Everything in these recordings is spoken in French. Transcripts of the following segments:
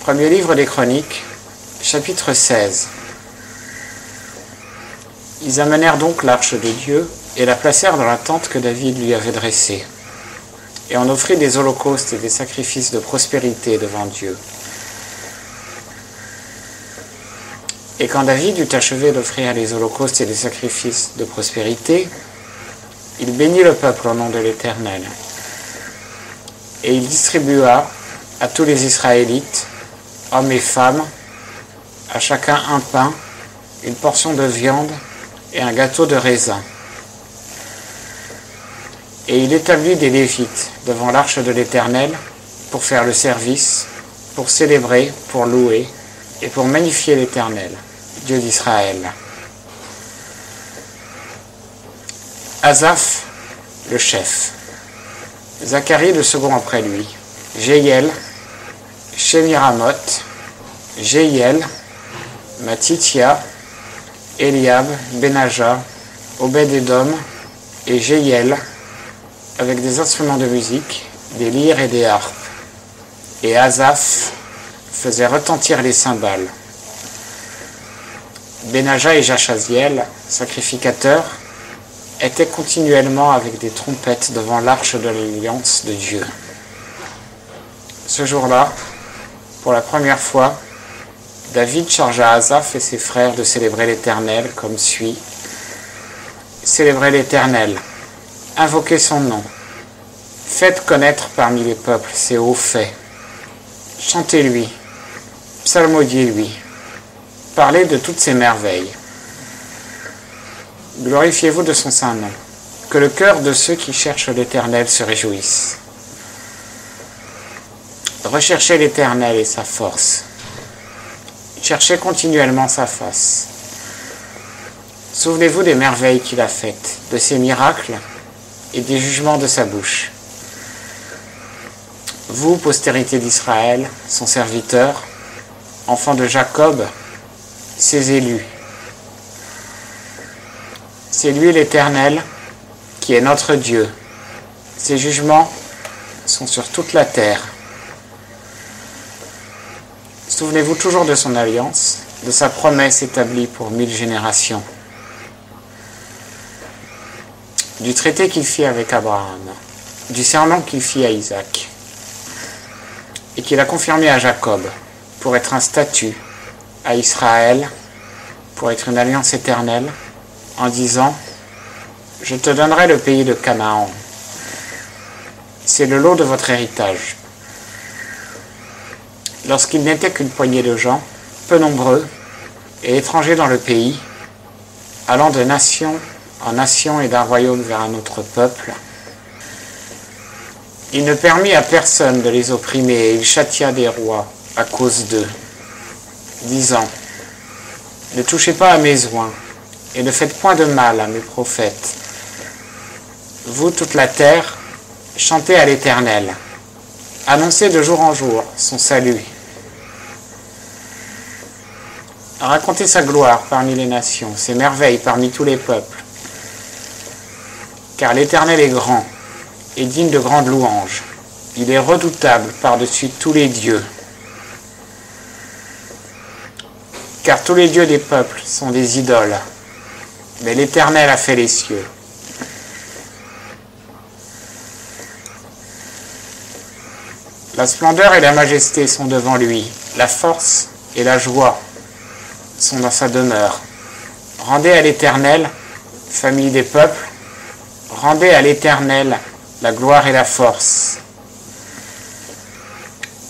Premier livre des Chroniques, chapitre 16. Ils amenèrent donc l'arche de Dieu et la placèrent dans la tente que David lui avait dressée. Et on offrit des holocaustes et des sacrifices de prospérité devant Dieu. Et quand David eut achevé d'offrir les holocaustes et les sacrifices de prospérité, il bénit le peuple au nom de l'Éternel. Et il distribua à tous les Israélites, hommes et femmes, à chacun un pain, une portion de viande et un gâteau de raisin. Et il établit des Lévites devant l'arche de l'Éternel pour faire le service, pour célébrer, pour louer et pour magnifier l'Éternel, Dieu d'Israël. Asaph, le chef. Zacharie, le second après lui. Jéhiel, Shemiramoth, Jéhiel, Matithia, Eliab, Benaja, Obed-Edom et Jéhiel, avec des instruments de musique, des lyres et des harpes. Et Asaph faisait retentir les cymbales. Benaja et Jachaziel, sacrificateurs, étaient continuellement avec des trompettes devant l'arche de l'alliance de Dieu. Ce jour-là, pour la première fois, David chargea Asaph et ses frères de célébrer l'Éternel comme suit. Célébrez l'Éternel, invoquez son nom, faites connaître parmi les peuples ses hauts faits, chantez-lui, psalmodiez-lui, parlez de toutes ses merveilles. Glorifiez-vous de son saint nom, que le cœur de ceux qui cherchent l'Éternel se réjouisse. Recherchez l'Éternel et sa force. Cherchez continuellement sa face. Souvenez-vous des merveilles qu'il a faites, de ses miracles et des jugements de sa bouche. Vous, postérité d'Israël, son serviteur, enfants de Jacob, ses élus. C'est lui l'Éternel qui est notre Dieu. Ses jugements sont sur toute la terre. Souvenez-vous toujours de son alliance, de sa promesse établie pour 1000 générations, du traité qu'il fit avec Abraham, du serment qu'il fit à Isaac, et qu'il a confirmé à Jacob pour être un statut, à Israël pour être une alliance éternelle, en disant « Je te donnerai le pays de Canaan. C'est le lot de votre héritage. » Lorsqu'il n'était qu'une poignée de gens, peu nombreux, et étrangers dans le pays, allant de nation en nation et d'un royaume vers un autre peuple, il ne permit à personne de les opprimer, et il châtia des rois à cause d'eux, disant « Ne touchez pas à mes oints, et ne faites point de mal à mes prophètes. Vous, toute la terre, chantez à l'Éternel. Annoncez de jour en jour son salut. Racontez sa gloire parmi les nations, ses merveilles parmi tous les peuples. Car l'Éternel est grand et digne de grandes louanges. Il est redoutable par-dessus tous les dieux. Car tous les dieux des peuples sont des idoles. Mais l'Éternel a fait les cieux. La splendeur et la majesté sont devant lui. La force et la joie sont dans sa demeure. Rendez à l'Éternel, famille des peuples, rendez à l'Éternel la gloire et la force.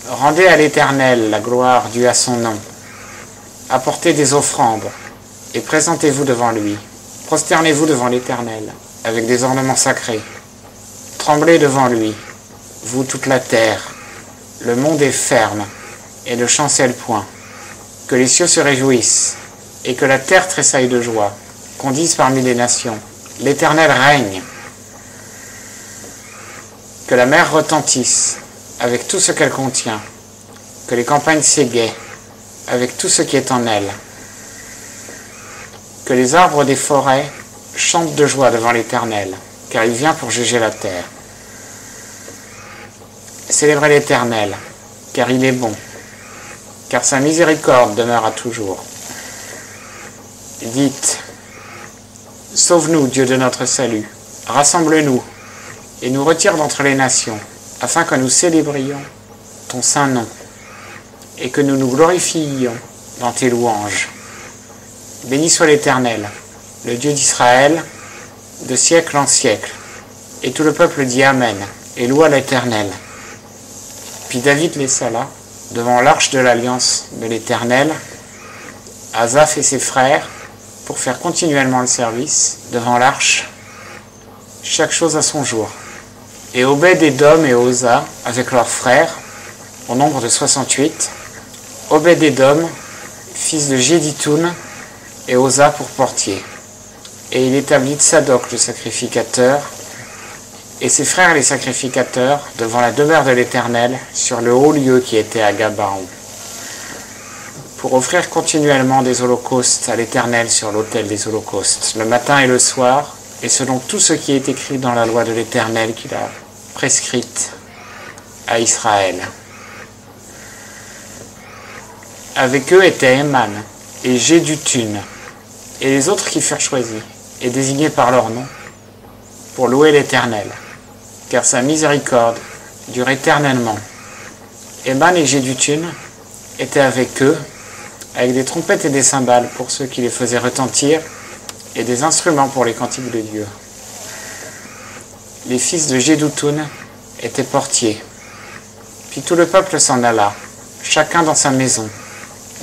Rendez à l'Éternel la gloire due à son nom. Apportez des offrandes et présentez-vous devant lui. Prosternez-vous devant l'Éternel avec des ornements sacrés. Tremblez devant lui, vous toute la terre. Le monde est ferme et ne chancelle point. Que les cieux se réjouissent et que la terre tressaille de joie. Qu'on dise parmi les nations, l'Éternel règne. Que la mer retentisse avec tout ce qu'elle contient. Que les campagnes s'égaient avec tout ce qui est en elles. Que les arbres des forêts chantent de joie devant l'Éternel, car il vient pour juger la terre. Célébrez l'Éternel, car il est bon, car sa miséricorde demeurera toujours. Dites, sauve-nous, Dieu de notre salut, rassemble-nous, et nous retire d'entre les nations, afin que nous célébrions ton saint nom, et que nous nous glorifiions dans tes louanges. Béni soit l'Éternel, le Dieu d'Israël, de siècle en siècle. Et tout le peuple dit Amen, et loua l'Éternel. Puis David laissa là, devant l'arche de l'alliance de l'Éternel, Asaph et ses frères, pour faire continuellement le service devant l'arche, chaque chose à son jour. Et Obed-Édom et Osa, avec leurs frères, au nombre de 68, Obed-Édom, fils de Jéditoun, et Osa pour portier. Et il établit Tsadok le sacrificateur, et ses frères les sacrificateurs, devant la demeure de l'Éternel, sur le haut lieu qui était à Gabaon, pour offrir continuellement des holocaustes à l'Éternel sur l'autel des holocaustes, le matin et le soir, et selon tout ce qui est écrit dans la loi de l'Éternel qu'il a prescrite à Israël. Avec eux étaient Éman et Jéduthun, et les autres qui furent choisis, et désignés par leur nom, pour louer l'Éternel, car sa miséricorde dure éternellement. Éman et Jéduthun étaient avec eux, avec des trompettes et des cymbales pour ceux qui les faisaient retentir, et des instruments pour les cantiques de Dieu. Les fils de Jéduthun étaient portiers. Puis tout le peuple s'en alla, chacun dans sa maison.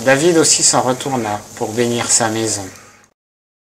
David aussi s'en retourna pour bénir sa maison.